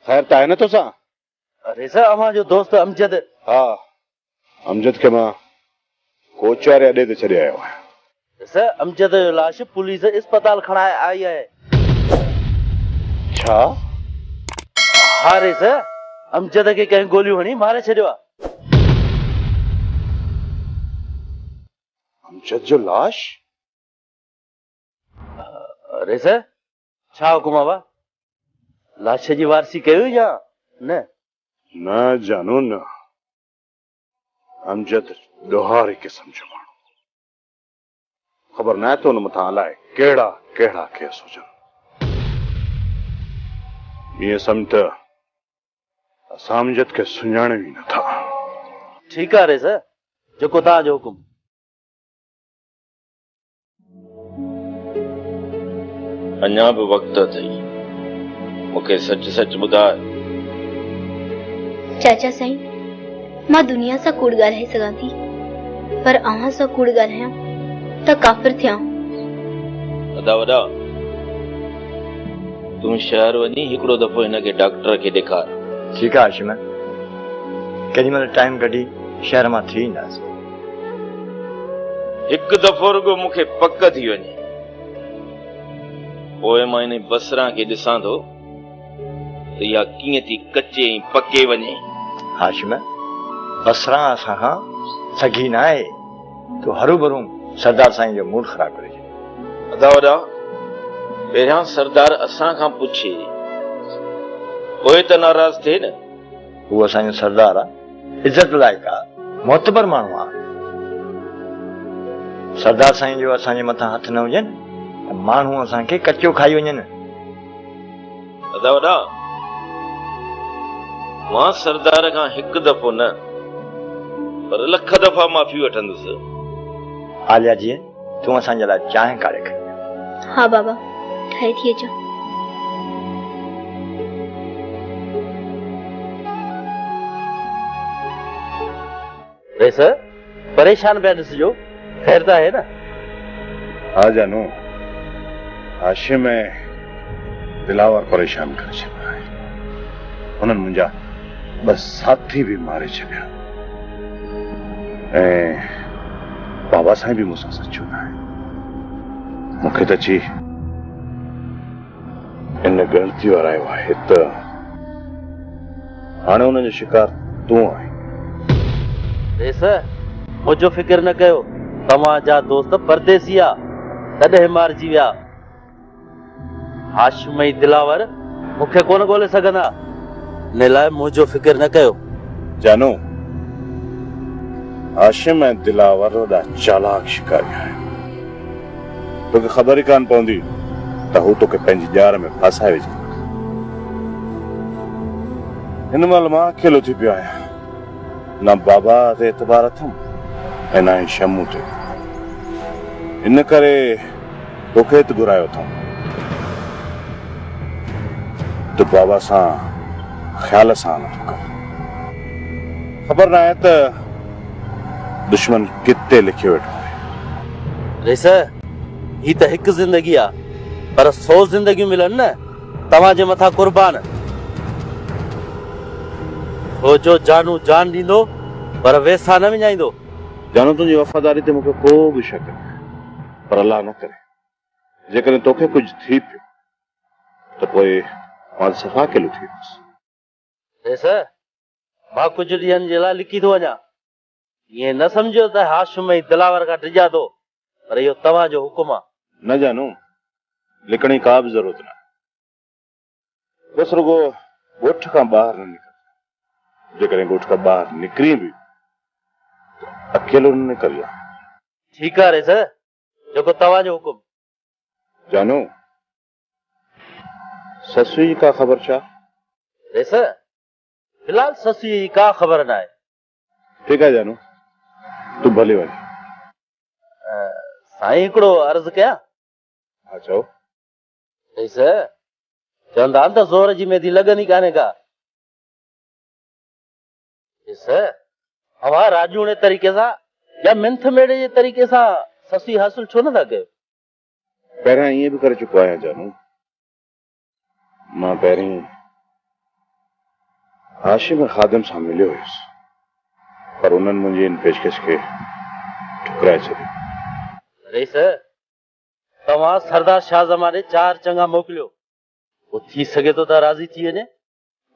खैर त आहे न तोसां? अरे सर अमां जो दोस्त अमजद। हा, अमजद खे मां कोच वारे अॾे ते छॾे आयो आहियां। सर अमजद जो लाश पुलिस अस्पताल खणाए आई आहे। छा? हा रे सर, अमजद खे कंहिं गोलियूं हणी मारे छॾियो आहे। अमजद जो लाश? अरे सर छा हुकुम आहे? लाश जी वारसी कयो या न? न जानू न। अमजद ॾोहारी क़िस्म जो माण्हू, ख़बर न आहे त हुन मथां अलाए कहिड़ा कहिड़ा केस हुजनि। ईअं सम्झ त असां अमजद खे सुञाणियो ई नथा। ठीकु आहे रे सर, जेको तव्हांजो हुकुम। अञा बि वक़्तु अथई, मूंखे सच सच ॿुधाए। चाचा साईं, मां दुनिया सां कूड़ ॻाल्हाए सघां थी, पर अव्हां सां कूड़ ॻाल्हायां त काफ़िर थियां। अदा वॾा, तूं शहर वञी हिकिड़ो दफ़ो हिनखे डॉक्टर खे ॾेखार। ठीकु आहे हाशिम, केॾी महिल टाइम कढी शहर मां थी ईंदासीं। हिकु दफ़ो रुगो मूंखे पक थी वञे, पोइ मां इन बसरा खे ॾिसां थो त इहा कीअं थी कचे ऐं पके वञे। हाशिम, बसरा असां खां सघी न आहे, तूं हरू भरू सरदार साईं जो मूड ख़राब करे छॾ। अदा वॾा, पहिरियां सरदार असां खां पुछे, पोइ त नाराज़ थिए न। उहो असांजो सरदार आहे, इज़त लाइक़ आहे, मोतबर माण्हू आहे। सरदार साईं जो असांजे मथां हथ न हुजनि त माण्हू असांखे कचो खाई वञनि। अदा वॾा, मां सरदार खां हिकु दफ़ो न पर लख दफ़ा माफ़ी वठंदुसि। आलिया जी, तूं असांजे लाइ चांहि काढ़े खणी। हा बाबा, ठाहे थी अचां। रे सर, परेशान पिया ॾिसिजो, ख़ैर त आहे न? हा जानू, हाशिम ऐं दिलावर परेशान करे छॾिया आहे। हुननि मुंहिंजा बस साथी भी मारे छॾिया ऐं बाबा साईं भी मूंसां सचो न आहे। मूंखे त अची इन ग़लती वारायो आहे त हाणे हुननि जो शिकार तूं आहीं। रे सर, मुंहिंजो फिक्र न कयो, तव्हांजा दोस्त परदेसी आ, तॾहिं मारिजी विया। हाशिम ऐं दिलावर मूंखे कोन ॻोल्हे सघंदा, इन लाइ मुंहिंजो फिक्र न कयो। जानू, हाशिम ऐं दिलावर ॾाढा चालाक शिकारी आहिनि। तोखे ख़बर ई कान पवंदी त हू तोखे पंहिंजी ॼार में फासाए विझे। हिन महिल मां अकेलो थी पियो आहियां, न बाबा ते एतबार अथमि ऐं न ई शमू ते। इन करे तोखे त घुरायो अथमि त बाबा सां ख़्याल सां नथो कर। ख़बर न आहे त दुश्मन किथे लिखियो वेठो आहे। रे सर, ही त हिकु ज़िंदगी आ, पर 100 ज़िंदगियूं मिलन न, तव्हांजे मथां कुर्बान। हो जो जानू जान ॾींदो, पर वेसा न विञाईंदो। जानू, तुंहिंजी वफ़ादारी ते मूंखे को बि शक न आहे, पर अलाह न करे जेकॾहिं तोखे कुझु थी पियो त पोइ मां सफ़ा किलो थी वेंदुसि। रे सर, मां कुझु ॾींहंनि जे लाइ लिकी थो वञा। ईअं न सम्झो त हाशिम ऐं दिलावर खां डिॼा थो, पर इहो तव्हांजो हुकुम आहे। न जानू, लिकण जी का बि ज़रूरत न आहे। बसि रुगो ॻोठ खां ॿाहिरि न निकिर। जेकॾहिं ॻोठ खां ॿाहिरि निकिरी बि अकेलो न निकिरी आहे। ठीकु आहे रे सर, जेको तव्हांजो हुकुम। जानू, ससु जी का ख़बर छा? रे सर, फिलहाल ससु जी का ख़बर न आहे। ठीकु आहे जानू, तूं भले वञ। साईं, हिकिड़ो अर्ज़ु कयां? हा चओ। रे सर, चवंदा आहिनि त ज़ोर जी मेदी लॻंदी कान्हे का। रे सर, अवां राजूणे तरीक़े सां या मिंथ मेड़े जे तरीक़े सां ससी हासिल छो नथा कयो? पहिरियां ईअं बि करे चुको आहियां जानू। मां पहिरीं हाशिम खादिम सां मिलियो हुयुसि, पर उन्हनि मुंहिंजी इन पेशकश खे ठुकराए छॾियो। रईस, तव्हां सरदार शाह ज़मान ॾे 4 चङा मोकिलियो, पोइ थी सघे थो त राज़ी थी वञे।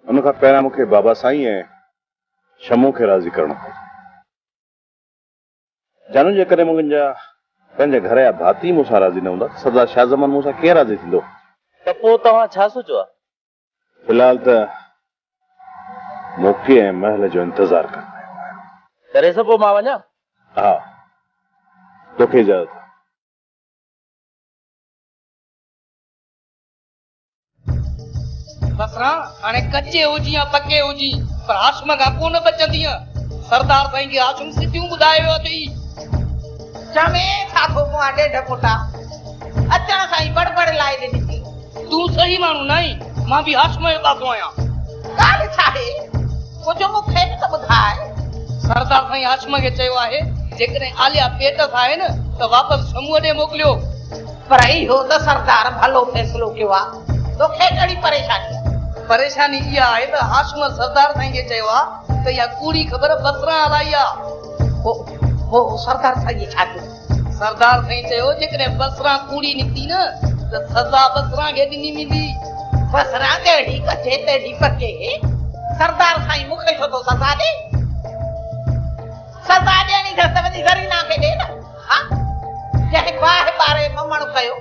उन खां पहिरियां मूंखे बाबा साईं ऐं शमू खे राज़ी करणो पवंदो। जानू, जेकॾहिं मुंहिंजा पंहिंजे घर जा भाती मूंसां राज़ी न हूंदा, सरदार शाह ज़मान मूंसां कीअं राज़ी थींदो? त पोइ तव्हां छा सोचियो आहे? फिलहाल त मौक़े ऐं महल जो इंतज़ार कंदा आहियूं। करे पोइ मां वञा? हा, तोखे इजाज़त। बसरा हाणे कच्चे हुजी या पके हुजी, पर हाशिम खां कोन बचंदी। सरदार साईं खे हाशिम सिधियूं ॿुधाए वियो अथई। चमे छा थो पोइ ॾेढ फुटा अचण सां ई बड़बड़ लाइ ॾिनी। तूं सही माण्हू न आहीं, मां बि हाशिम जो पासो आहियां। ॻाल्हि छा आहे? कुझु मूंखे बि त ॿुधाए। सरदार साईं हाशिम खे चयो आहे जेकॾहिं आलिया पेट सां आहे न त वापसि शमूअ ॾे मोकिलियो। पर इहो त सरदार भलो फ़ैसिलो कयो आहे, तोखे कहिड़ी परेशानी? परेशानी इहा आहे त हाशिम सरदार साईं खे चयो आहे त इहा कूड़ी ख़बर बसरा हलाई आहे। पोइ सरदार साईं छा कयो? सरदार साईं चयो जेकॾहिं बसरा कूड़ी निकिती न त सज़ा बसरा खे ॾिनी वेंदी। बसरा तेड़ी कचे तेड़ी पके। सरदार साईं मूंखे छो थो सज़ा ॾे? सज़ा ॾियणी अथसि त वञी ज़रीना खे ॾे न। हा, जंहिं बाहि ॿारे ममण कयो,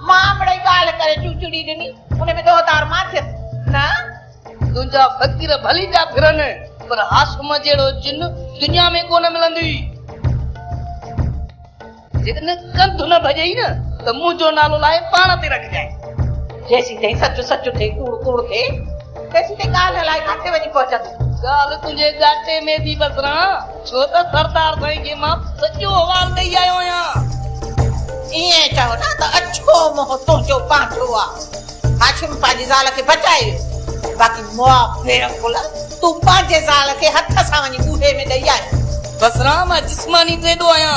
मां मिड़ई ॻाल्हि करे चूचड़ी ॾिनी, उन में दोहदार मां थियसि न। तुंहिंजा फ़क़ीर भली था फिरनि, पर हाशिम जहिड़ो जिन दुनिया में कोन मिलंदी। जेकॾहिं कंध न भॼई न त मुंहिंजो नालो लाइ पाण ते रखजांइ। जेसीं ताईं सच सच थिए, कूड़ कूड़ थिए, तेसीं ताईं ॻाल्हि हलाए किथे वञी पहुचंदी? ॻाल्हि तुंहिंजे गाटे में थी बसरा, छो त सरदार साईं खे मां सॼो हवाल ॾेई आयो आहियां। ईअं चओ न त अछो मोह तुंहिंजो पंहिंजो आहे। हाशिम पंहिंजी ज़ाल खे बचाए, बाक़ी मुआ बेरंगुल तूं पंहिंजे ज़ाल खे हथ सां वञी बूहे में ॾेई आयो। बसरा मां जिस्मानी तेॾो आहियां,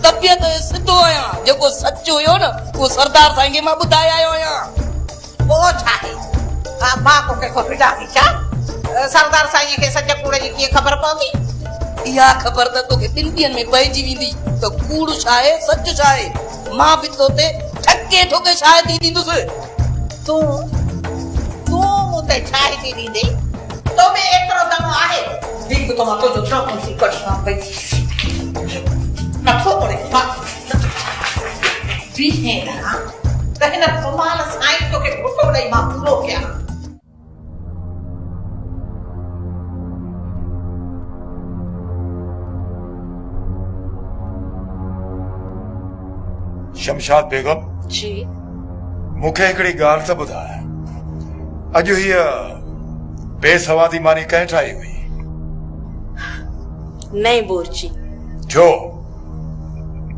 तबियत सिधो आहियां। जेको सच हुयो न उहो सरदार साईं खे मां ॿुधाए आयो आहियां। पोइ छा आहे? मां तोखे को फिटासी छा? सरदार साईं खे सच कूड़ जी कीअं ख़बर पवंदी? इहा ख़बर त तोखे 2 ॾींहंनि में पइजी वेंदी त कूड़ छा आहे, सच छा आहे। मां बि तोते ठके ठोके शायदि ई ॾींदुसि। तूं मूं ते शाहिदी ॾींदे? तो में एतिरो दम आहे? दीप तो मां तुंहिंजो छो कोन थी कढां पई? नथो पड़े बीहे रहा त हिन कमाल साईं तोखे घुटो ॾेई मां पूरो कयां। शमशाद बेगम जी, मूंखे हिकिड़ी ॻाल्हि त ॿुधाए। अॼु हीअ बेसवादी मानी कंहिं ठाही हुई? नहीं बोरची। छो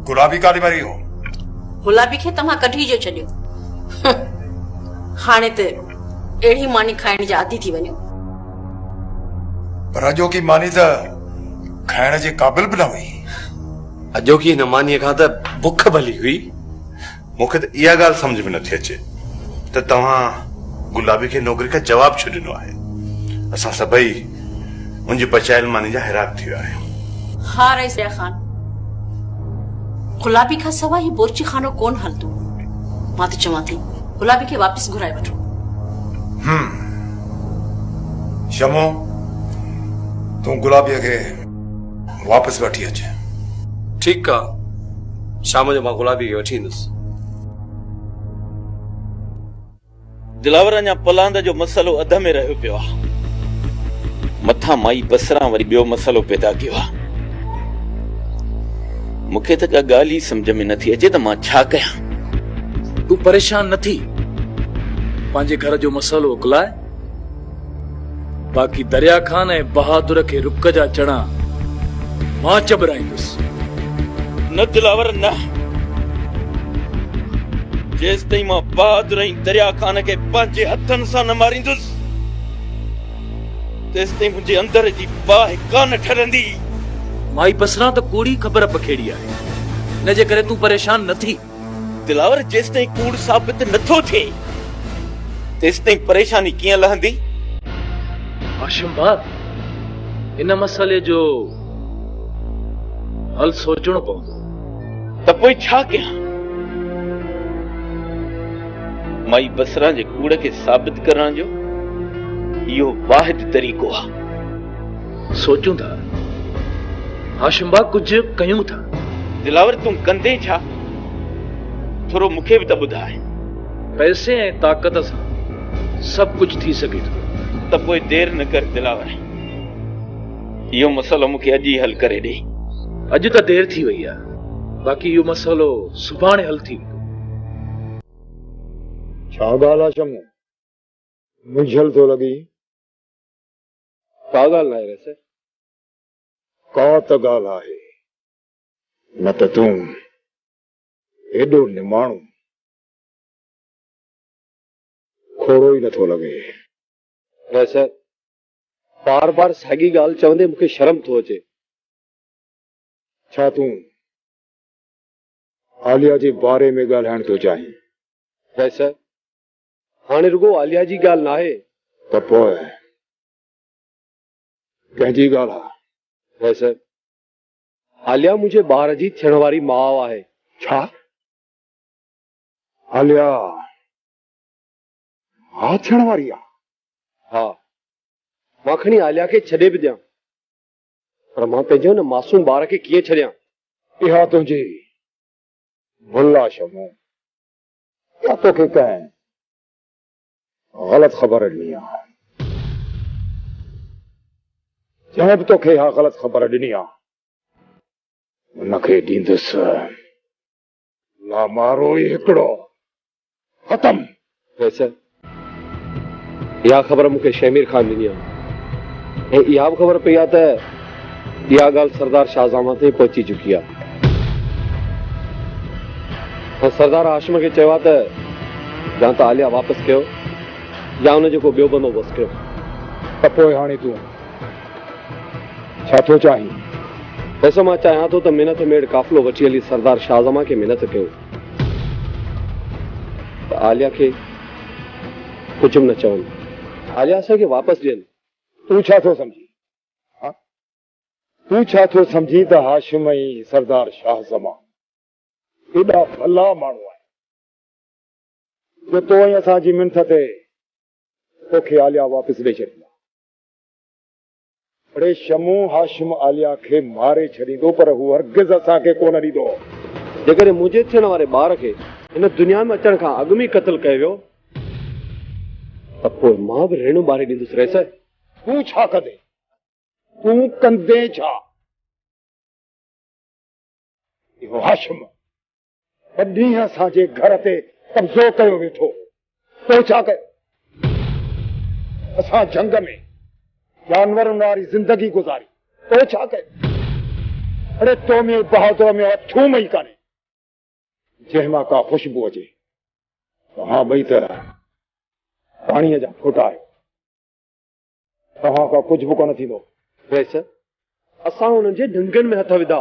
गुलाबी काॾे मरी हो? गुलाबी खे तव्हां कढी जो छॾियो। हाणे त अहिड़ी मानी खाइण जा आदी थी वञो। पर अॼोकी मानी त खाइण जे क़ाबिल बि न हुई। अॼोकी हिन मानीअ खां त बुख भली हुई। मूंखे त इहा ॻाल्हि सम्झ में नथी अचे त तव्हां गुलाबी खे नौकरी खां जवाब छो ॾिनो आहे। असां सभई मुंहिंजी पचायल मानी जा हैरान थी विया आहियूं। हा रईस खान, गुलाबी खां सवाइ ही बोरची खानो कोन हलंदो। मां त चवां थी गुलाबी खे वापसि घुराए वठो। शमो, तूं गुलाबीअ खे वापसि वठी अच। ठीकु आहे, शाम जो मां गुलाबी खे वठी ईंदुसि। दिलावर अञा पलांद जो मसलो अध में रहियो पियो आहे। मथां माई बसरा वरी ॿियो मसलो पैदा कयो आहे। मूंखे त का ॻाल्हि ई सम्झ में नथी अचे त मां छा कयां। तूं परेशान न थी, पंहिंजे घर जो मसलो उकलाए। बाक़ी दरिया खान ऐं बहादुर खे रुक जा चणा मां चबराईंदुसि। न दिलावर न, जेसि ताईं मां बहादुर ऐं दरिया खान खे पंहिंजे हथनि सां न मारींदुसि तेसि ताईं मुंहिंजे अंदर जी बाहि कान ठरंदी। माई बसरा त कूड़ी ख़बर पखेड़ी आहे, इन जे करे तूं परेशान न थी। दिलावर जेसि ताईं कूड़ साबित नथो थिए तेसि ताईं परेशानी कीअं लहंदी? हाशिम भाउ, इन मसइले जो हल सोचणो पवंदो। त पोइ छा कयां? माई बसरा जे कूड़ खे साबित करण जो इहो वाहिद तरीक़ो आहे। सोचूं था हाशिम बा कुछ कयूं था। दिलावर तूं कंदे छा? थोरो मूंखे बि त ॿुधाए। पैसे ऐं ताक़त सां सभु कुछ थी सघे थो। त पोइ देर न कर दिलावर, इहो मसइलो मूंखे अॼु ई हल करे ॾे। अॼु त देर थी वई आहे, बाक़ी इहो मसइलो सुभाणे हल थी वेंदो। छा ॻाल्हि आहे शमू? मुंझल थो लॻी? का ॻाल्हि नाहे रैसे। का त ॻाल्हि आहे, न त तूं एॾो निमाणो खोड़ो ई नथो लॻे। रैसे बार बार साॻी ॻाल्हि चवंदे मूंखे शर्म थो अचे। छा तूं आलिया जे बारे में ॻाल्हाइण थो चाहीं? रैसे हाणे रुगो आलिया जी ॻाल्हि नाहे त पोइ कंहिंजी ॻाल्हि आहे? रैसे आलिया मुंहिंजे ॿार जी थियण वारी माउ आहे। छा? आलिया मां थियण वारी आहे? हा, मां खणी आलिया खे छॾे बि ॾियां, पर मां पंहिंजे हुन मासूम ॿार खे कीअं छॾियां? इहा तुंहिंजी भुल आहे शमू। या तोखे कंहिं ग़लत ख़बर ॾिनी आहे। जंहिं बि तोखे इहा ग़लत ख़बर ॾिनी आहे उनखे ॾींदुसि लामारो ई हिकिड़ो ख़तम। वैसे इहा ख़बर मूंखे शमीर खान ॾिनी आहे ऐं इहा बि ख़बर पई आहे त इहा ॻाल्हि सरदार शाहज़ामा ताईं पहुची चुकी आहे ऐं सरदार हाशिम खे चयो आहे त या त आलिया वापसि कयो या हुन जेको ॿियो बंदोबस्तु कयो। त पोइ हाणे तूं छा थो चाहीं? वैसे मां चाहियां थो त मिनत मेड़ काफ़िलो वठी हली सरदार शाहज़मा खे मिनत कयो त आलिया खे कुझु बि न चवनि, आलिया असांखे वापसि ॾियनि। तूं छा थो सम्झी? तूं छा थो सम्झी त हाशिम ऐं सरदार शाहज़मा एॾा भला माण्हू आहिनि जो तो ऐं असांजी मिनत ते तोखे आलिया वापसि ॾेई छॾींदा? अड़े शमू, हाशिम आलिया खे मारे छॾींदो पर हू हरगिज़ असांखे कोन ॾींदो। जेकॾहिं मुंहिंजे थियण वारे ॿार खे हिन दुनिया में अचण खां अॻु में क़त्ल कयो वियो त पोइ मां बि रेणू ॿारे ॾींदुसि। रैसे तूं छा कंदे? तूं कंदे छा? इहो हाशिम ॿ ॾींहं असांजे घर ते कब्ज़ो कयो वेठो, तो छा कयो? असां जंग में जानवरनि वारी ज़िंदगी गुज़ारी, तो छा कयो? अड़े तो में बहादुर में थूम ई कान्हे जंहिं मां का ख़ुशबू अचे। तव्हां ॿई त पाणीअ जा फोटा आहियो, तव्हां खां कुझु बि कोन थींदो। वैसे असां हुननि जे ढंगनि में हथ विधा,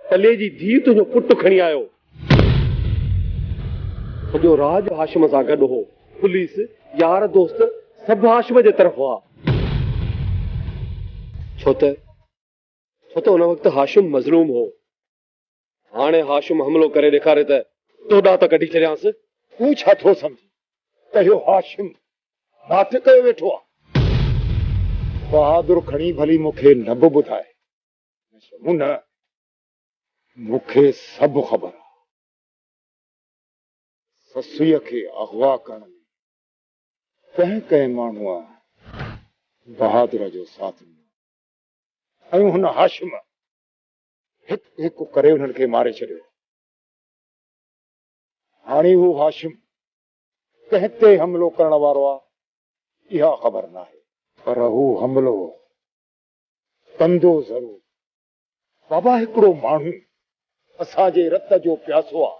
पले जी धीउ तुंहिंजो पुटु खणी आयो, सॼो राज हाशिम सां गॾु हो, पुलिस यार दोस्त सभु हाशिम जे तरफ़ हुआ। छो त हुन वक़्तु हाशिम मज़लूम हो। हाणे हाशिम हमलो करे ॾेखारे त तोॾा त कढी छॾियांसि। तूं छा थो सम्झी त इहो हाशिम नाटक कयो वेठो आहे? बहादुर खणी भली मूंखे न बि ॿुधाए, न मूंखे सभु ख़बर आहे। ससुईअ खे अगवा करण में कंहिं कंहिं माण्हूअ बहादुर जो साथ ॾिनो ऐं हुन हाशिम हिकु हिकु करे हुननि खे मारे छॾियो। हाणे हू हाशिम कंहिं ते हमलो करण वारो आहे इहा ख़बर नाहे, पर हू हमलो कंदो ज़रूर। बाबा हिकिड़ो माण्हू असांजे रत जो प्यासो आहे,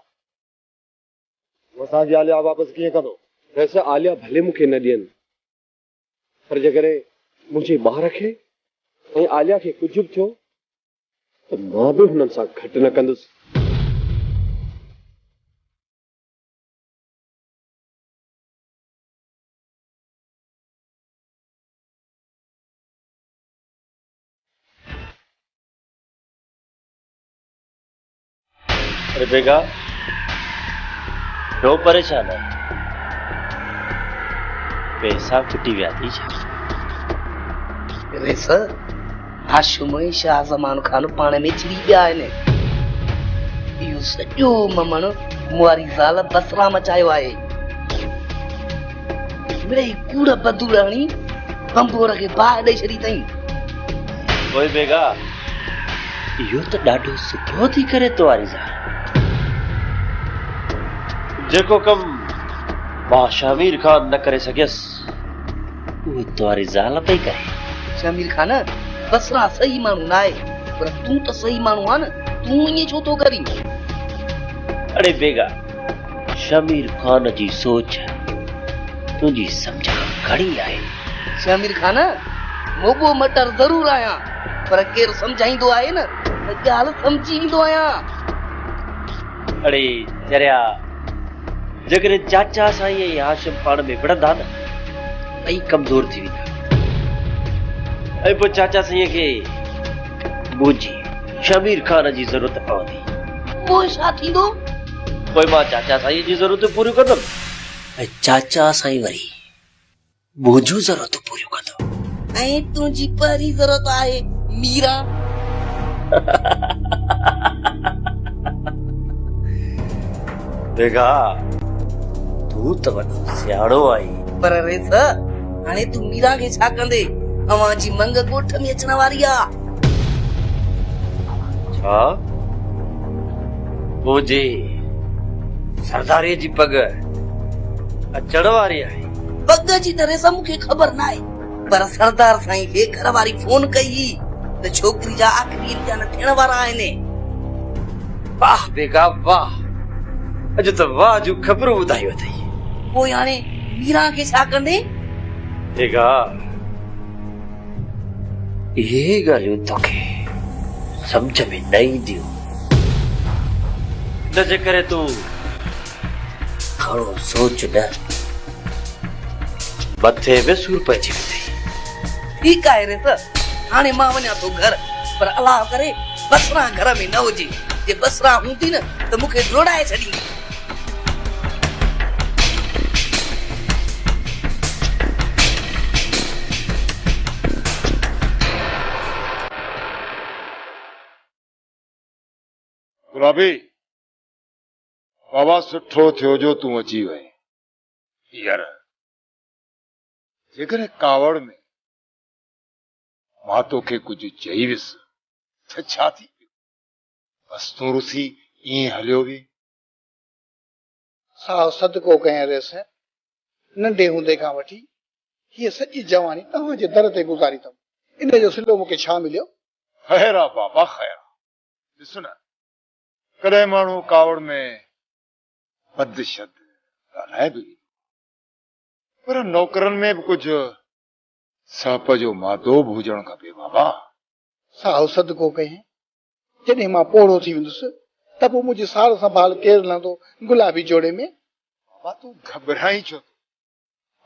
असांजी आलिया वापसि कीअं कंदो? वैसे आलिया भले मूंखे न ॾियनि, पर जेकॾहिं मुंहिंजे ॿार खे ऐं आलिया खे कुझु बि थियो त मां बि हुननि सां घटि न कंदुसि। अरे बेगा क्यों परेशान है? पैसा फिटी विया थी छा? रेस हाशिम शाह ज़मान खान पाण में चिड़ी पिया आहिनि। इहो सॼो ममण मुआरी ज़ाल बसरा मचायो आहे। मिड़ई कूड़ बदूड़ाणी बंबोर खे बाहि ॾेई छॾी अथई। ओए बेगा इहो त ॾाढो सुठो थी करे तुम्हारी ज़ाल। जेको कम मां शामिर खान न करे सघियसि उहो तुम्हारी ज़ाल पई करे। शामिर खान बसरा सही माण्हू न आहे, पर तूं त सही माण्हू आहे न, तूं ईअं छो थो करीं? अरे बेगा शामिर खान जी सोच तुझी समझ घणी आहे। शामिर खान मोगो मटर ज़रूर आहियां, पर केरु सम्झाईंदो आहे न त ॻाल्हि सम्झी ईंदो आहियां। अरे चरिया जेकॾहिं चाचा साईं ऐं हाशिम पाण में विढ़ंदा न ऐं कमज़ोर थी वेंदा, ऐं पोइ चाचा साईं खे मुंहिंजी शमीर खान जी ज़रूरत पवंदी। पोइ छा थींदो? पोइ मां चाचा साईं जी ज़रूरत पूरियूं कंदुमि ऐं चाचा साईं वरी मुंहिंजूं ज़रूरतूं पूरियूं कंदो। ऐं तुंहिंजी पहिरीं ज़रूरत आहे मीरा। बेगा तू त वॾो सियाणो आई, पर रेस हाणे तूं मीरा खे छा कंदे? अवां जी मंग ॻोठ में अचण वारी आहे। छा? मुंहिंजी सरदारीअ जी पग अचण वारी आहे? पग जी त रेस मूंखे ख़बर न आहे, पर सरदार साईं खे घर वारी फोन कई त छोकिरी जा आख़िरी इम्तिहान थियण वारा आहिनि। वाह बेगा वाह, अॼु त वाह जूं ख़बरूं ॿुधायूं अथई। पोइ हाणे मीरा खे छा कंदे? बेगा इहे ॻाल्हियूं तोखे सम्झ में न ईंदियूं, न जे करे तूं घणो सोच न, मथे में सूर पइजी वेंदई। ठीकु आहे रेस, हाणे मां वञा थो घर, पर अलाह करे बसरा घर में न हुजे। जे बसरा हूंदी न त मूंखे जोड़ाए छॾींदी। गुलाबी बाबा सुठो थियो जो तूं अची वई। यार जेकॾहिं कावड़ में मां तोखे कुझु चई वियुसि त छा थी? बस तूं रुसी ईअं हलियो बि। साओ सदको कयां रेस, नंढे हूंदे खां वठी हीअ सॼी जवानी तव्हांजे दर ते गुज़ारी अथमि। इन जो सिलो मूंखे छा मिलियो? ख़ैर आहे बाबा ख़ैर। ॾिस न, कॾहिं माण्हू कावड़ में बदशद ॻाल्हाए बि, पर नौकरनि में बि कुझु साप जो मादो बि हुजणु खपे बाबा। साओ सदको कयां, जॾहिं मां पोड़ो थी वेंदुसि त पोइ मुंहिंजी सार संभाल केरु लहंदो गुलाबी जोड़े में? बाबा तूं घबराई छो?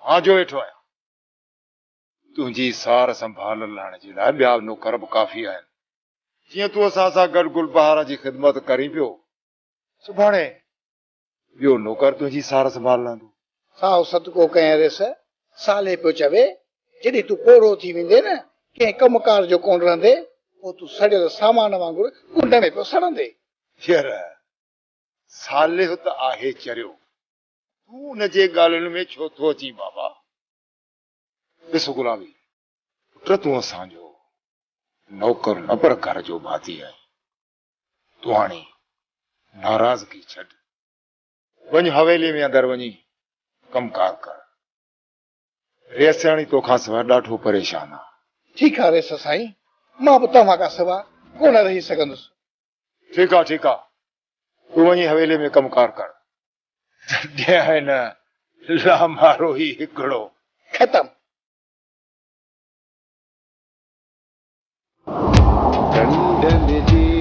मां जो वेठो आहियां। तुंहिंजी सार संभाल लाइण जे लाइ ॿिया नौकर बि काफ़ी आहिनि। जीअं तूं असां सां गॾु गुलबहार जी ख़िदमत करीं पियो, सुभाणे ॿियो नौकर तुंहिंजी सार संभाल लहंदो। साओ सदको कयां रेस, साले पियो चवे जॾहिं तूं पोड़ो थी वेंदे न कंहिं कमकार जो कोन रहंदे, पोइ तूं सड़ियल सामान वांगुरु कुंड में पियो सड़ंदे। यार साले त आहे चरियो, तूं हुनजे ॻाल्हियुनि में छो थो अची बाबा? ॾिस गुलाबी पुट, तूं असांजो नौकर न पर घर जो भाती आहे। तूं हाणे नाराज़गी छॾ, वञ हवेली में अंदरि वञी कमकार कर। रेसियाणी तोखां सवाइ ॾाढो परेशान आहे। ठीकु आहे रेस साईं, मां बि तव्हां खां सवाइ कोन रही सघंदुसि। ठीकु आहे ठीकु आहे, तूं वञी हवेली में कमकार कर। न लामारो ई हिकिड़ो ख़तम।